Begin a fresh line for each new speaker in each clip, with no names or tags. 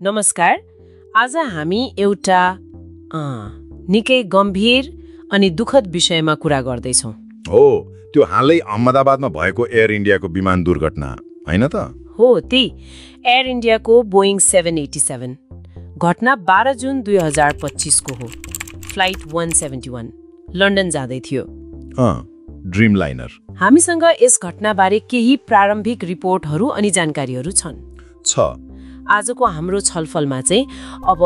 नमस्कार। आज हामी एउटा निकै गम्भीर अनि दुःखद विषयमा कुरा गर्दैछौँ।
हो, त्यो हालै अहमदाबादमा भएको एयर इन्डियाको विमान दुर्घटना हैन त?
हो, ती एयर इन्डियाको बोइङ 787 घटना 12 जुन 2025 को हो। फ्लाइट 171 लन्डन जाँदै थियो।
Dream liner.
हामीसँग यस घटनाबारे केही प्रारम्भिक रिपोर्टहरू अनि जानकारीहरू छन्। आजको हाम्रो छलफलमा चाहिँ अब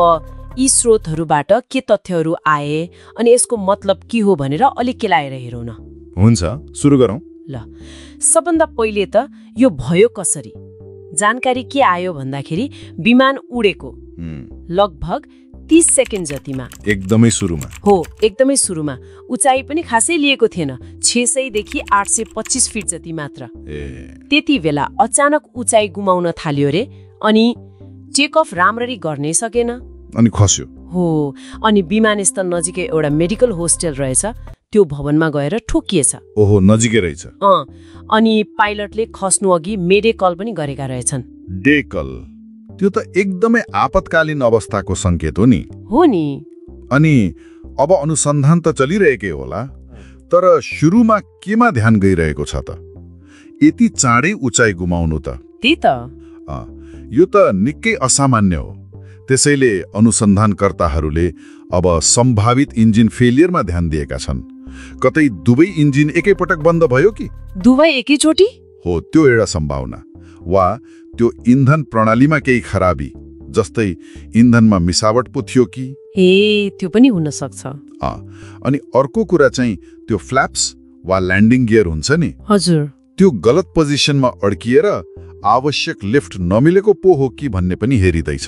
यी स्रोतहरूबाट के तथ्यहरू आए अनि यसको मतलब के हो भनेर अलिक केलाएर हेरौँ न।
हुन्छ, सुरु गरौँ।
ल, सबभन्दा पहिले त यो भयो कसरी? जानकारी के आयो भन्दाखेरि विमान उडेको लगभग 30 सेकेन्ड जतिमा।
एकदमै सुरुमा।
हो, एकदमै सुरुमा। उचाइ पनि खासै लिएको थिएन, 600 देखि 825 फिट जति मात्र। त्यति बेला अचानक उचाइ गुमाउन थाल्यो रे, अनि टेक अफ राम्ररी गर्नै सकेन,
अनि खस्यो।
हो, अनि विमानस्थल नजिकै एउटा मेडिकल होस्टेल रहेछ, त्यो भवनमा गएर ठोकिएछ।
ओहो, नजिकै रहेछ।
अनि पाइलटले खस्नु अघि मेडे कल पनि गरेका रहेछन्।
डेकल, त्यो त एकदमै आपतकालीन अवस्थाको संकेत हो नि।
हो नि।
अनि अब अनुसन्धान त चलिरहेकै होला, तर सुरुमा केमा ध्यान गइरहेको छ त? यति चाँडै उचाइ गुमाउनु त?
त्यही त।
यो त निकै असामान्य हो। त्यसैले अनुसन्धानकर्ताहरूले अब सम्भावित इन्जिन फेलियरमा ध्यान दिएका छन्। कतै दुवै इन्जिन एकैपटक बन्द भयो कि?
दुवै एकैचोटि?
हो, त्यो एउटा सम्भावना। वा त्यो इन्धन प्रणालीमा केही खराबी, जस्तै इन्धनमा मिसावट पो थियो कि?
त्यो पनि हुन सक्छ।
अनि अर्को कुरा चाहिँ त्यो फ्ल्याप्स वा ल्यान्डिङ गियर हुन्छ नि,
हजुर,
त्यो गलत पोजिसनमा अड्किएर आवश्यक लिफ्ट नमिलेको पो हो कि भन्ने पनि हेरिँदैछ।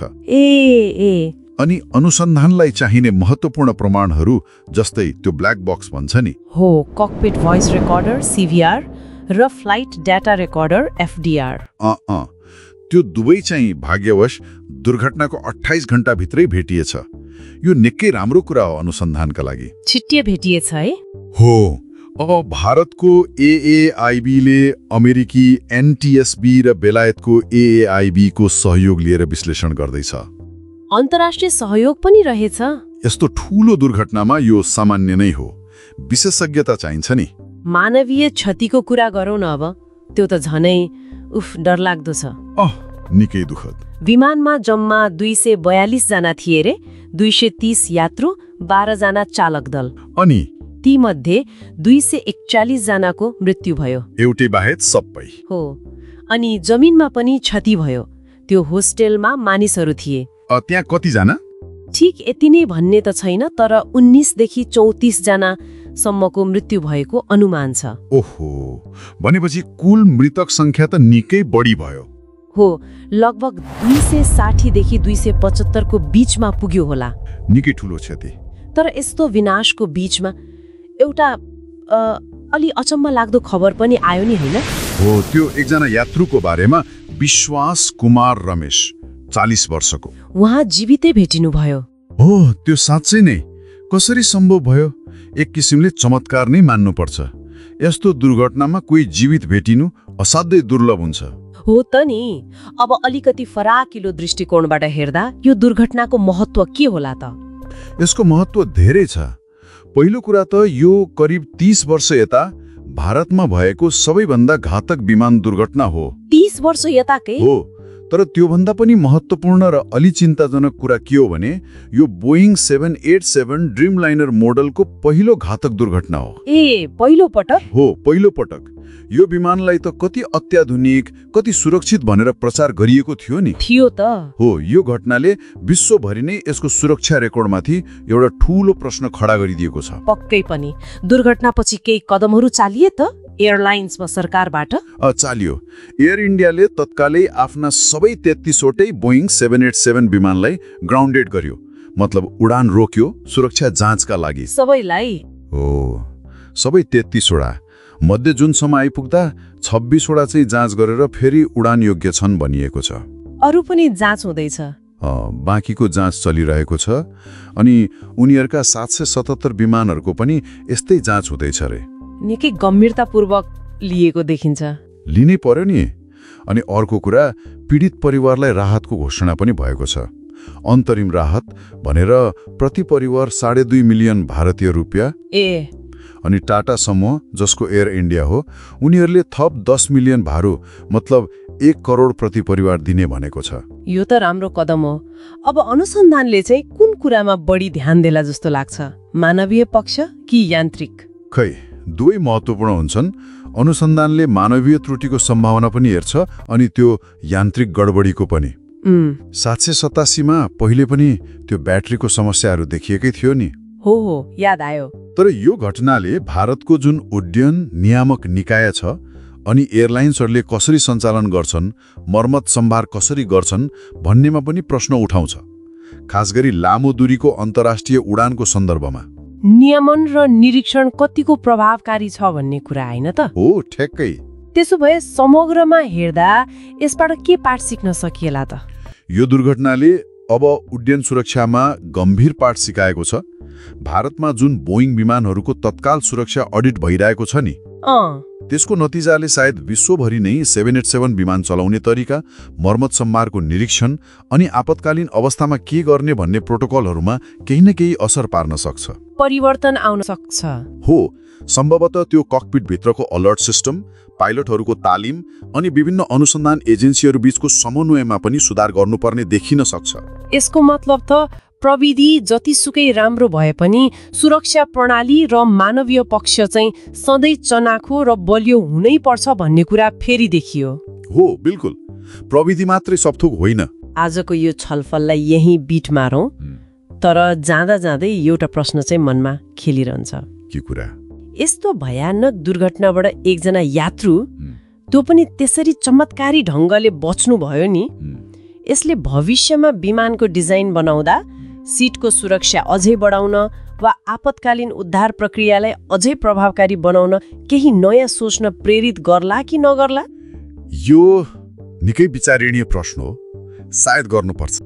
अनि अनुसन्धानलाई चाहिने महत्त्वपूर्ण प्रमाणहरू, जस्तै त्यो ब्ल्याक बक्स भन्छ नि,
हो, ककपिट भोइस रेकर्डर CVR र फ्लाइट डाटा रेकर्डर FDR,
त्यो दुवै चाहिँ भाग्यवश दुर्घटनाको 28 घण्टाभित्रै भेटिएछ। यो निकै राम्रो कुरा हो अनुसन्धानका लागि।
छिट्टै भेटिएछ है?
हो। अब भारतको AAIB ले अमेरिकी NTSB र बेलायतको AAIB को सहयोग लिएर विश्लेषण गर्दैछ।
अन्तर्राष्ट्रिय सहयोग पनि रहेछ।
यस्तो ठूलो दुर्घटनामा यो सामान्य नै हो, विशेषज्ञता चाहिन्छ नि।
मानवीय क्षतिको कुरा गरौँ न अब, त्यो त झनै डरलाग्दो छ।
निकै दुःखद।
विमानमा जम्मा 242 जना थिए रे, 230 यात्रु, 12 जना चालक दल।
अनि
ती मध्ये 241 जनाको मृत्यु भयो।
एउटै बाहेक सबै।
हो, अनि जमिनमा पनि क्षति भयो। त्यो होस्टेलमा मानिसहरू थिए।
त्यहाँ कति जना?
ठीक यति नै भन्ने त छैन, तर 19 देखि 34 जना सम्मको मृत्यु भएको अनुमान छ।
ओहो, भनेपछि कुल मृतक संख्या त निकै बढी भयो।
हो, लगभग 260 देखि 275 को बीचमा पुग्यो होला।
निकै ठूलो क्षति।
तर यस्तो विनाशको बीचमा एउटा अलि अचम्म लाग्दो खबर पनि आयो नि, हैन?
हो, त्यो एकजना यात्रुको बारेमा, विश्वास कुमार रमेश, 40 वर्षको।
उहाँ जीवितै भेटिनु भयो।
हो, त्यो साँच्चै नै कसरी सम्भव भयो? एक किसिमले चमत्कार नै मान्नुपर्छ। यस्तो दुर्घटनामा कोही जीवित भेटिनु असाध्यै दुर्लभ हुन्छ।
हो त नि। अब अलिकति फराकिलो दृष्टिकोणबाट हेर्दा यो दुर्घटनाको महत्त्व के होला त?
यसको महत्त्व धेरै छ। पहिलो कुरा त यो करिब 30 वर्ष यता भारतमा भएको सबैभन्दा घातक विमान दुर्घटना हो।
30 वर्ष यताकै?
हो, तर त्योभन्दा पनि महत्त्वपूर्ण र अलि चिन्ताजनक कुरा के हो भने यो बोइङ 787 ड्रिम लाइनर मोडलको पहिलो घातक दुर्घटना हो।
पहिलो पटक?
हो, पहिलो पटक। यो विमानलाई त कति अत्याधुनिक, कति सुरक्षित भनेर प्रचार गरिएको थियो नि।
थियो त। हो,
यो घटनाले विश्वभरि नै यसको सुरक्षा रेकर्डमाथि एउटा ठूलो प्रश्न खडा गरिदिएको छ।
पक्कै पनि। दुर्घटनापछि केही कदमहरू चालिए त एयरलाइन्समा सरकारबाट?
चालियो। एयर इन्डियाले तत्कालै आफ्ना सबै 33 वटै बोइङ 787 विमानलाई ग्राउन्डेड गर्यो, मतलब उडान रोक्यो सुरक्षा जाँचका लागि।
सबैलाई?
हो, सबै 33 वटा मध्ये जुनसम्म आइपुग्दा 26 वटा चाहिँ जाँच गरेर फेरि उडान योग्य छन् भनिएको छ।
अरू पनि जाँच हुँदैछ?
बाँकीको जाँच चलिरहेको छ। अनि उनीहरूका 777 विमानहरूको पनि यस्तै जाँच हुँदैछ रे।
निकै गम्भीरतापूर्वक लिएको देखिन्छ।
लिनै पर्यो नि। अनि अर्को कुरा, पीडित परिवारलाई राहतको घोषणा पनि भएको छ। अन्तरिम राहत भनेर प्रति परिवार 2.5 मिलियन भारतीय रुपियाँ। अनि टाटा समूह, जसको एयर इन्डिया हो, उनीहरूले थप 10 मिलियन भारु मतलब 1 करोड प्रति परिवार दिने भनेको छ।
यो त राम्रो कदम हो। अब अनुसन्धानले चाहिँ कुन कुरामा बढी ध्यान देला जस्तो लाग्छ, मानवीय पक्ष कि यान्त्रिक?
खै, दुवै महत्त्वपूर्ण हुन्छन्। अनुसन्धानले मानवीय त्रुटिको सम्भावना पनि हेर्छ अनि त्यो यान्त्रिक गडबडीको पनि। 787 मा पहिले पनि त्यो ब्याट्रीको समस्याहरू देखिएकै थियो नि।
हो, याद आयो।
तर यो घटनाले भारतको जुन उड्डयन नियामक निकाय छ अनि एयरलाइन्सहरूले कसरी सञ्चालन गर्छन्, मर्मत सम्भार कसरी गर्छन् भन्नेमा पनि प्रश्न उठाउँछ, खासगरी लामो दूरीको अन्तर्राष्ट्रिय उडानको सन्दर्भमा।
नियमन र निरीक्षण कतिको प्रभावकारी छ भन्ने कुरा हैन त?
हो, ठ्याक्कै।
त्यसो भए समग्रमा हेर्दा यसबाट के पाठ सिक्न सकिएला त?
यो दुर्घटनाले अब उड्डयन सुरक्षामा गम्भीर पाठ सिकाएको छ। भारतमा जुन बोइङ विमानहरूको तत्काल सुरक्षा अडिट भइरहेको छ नि, त्यसको नतिजाले सायद विश्वभरि नै 787 विमान चलाउने तरिका, मर्मत सम्भारको निरीक्षण अनि आपतकालीन अवस्थामा के गर्ने भन्ने प्रोटोकलहरूमा केही न केही असर पार्न सक्छ,
परिवर्तन आउन सक्छ।
हो, सम्भवतः त्यो ककपिट भित्रको अलर्ट सिस्टम, पाइलटहरूको तालिम अनि विभिन्न अनुसन्धान एजेन्सीहरू बीचको समन्वयमा पनि सुधार गर्नुपर्ने देखिन सक्छ।
यसको मतलब त प्रविधि जतिसुकै राम्रो भए पनि सुरक्षा प्रणाली र मानवीय पक्ष चाहिँ सधैँ चनाखो र बलियो हुनै पर्छ भन्ने कुरा फेरि देखियो।
हो, बिल्कुल। प्रविधि मात्रै सबथोक होइन।
आजको यो छलफललाई यही बिट मारौँ, तर जाँदा जाँदै एउटा प्रश्न चाहिँ मनमा खेलिरहन्छ।
के कुरा?
यस्तो भयानक दुर्घटनाबाट एकजना यात्रु, त्यो पनि त्यसरी चमत्कारी ढङ्गले बच्नु भयो नि, यसले भविष्यमा विमानको डिजाइन बनाउँदा सीटको सुरक्षा अझै बढाउन वा आपतकालीन उद्धार प्रक्रियालाई अझै प्रभावकारी बनाउन केही नयाँ सोच्न प्रेरित गर्ला कि नगर्ला?
यो निकै विचारणीय प्रश्न हो, सायद गर्नुपर्छ।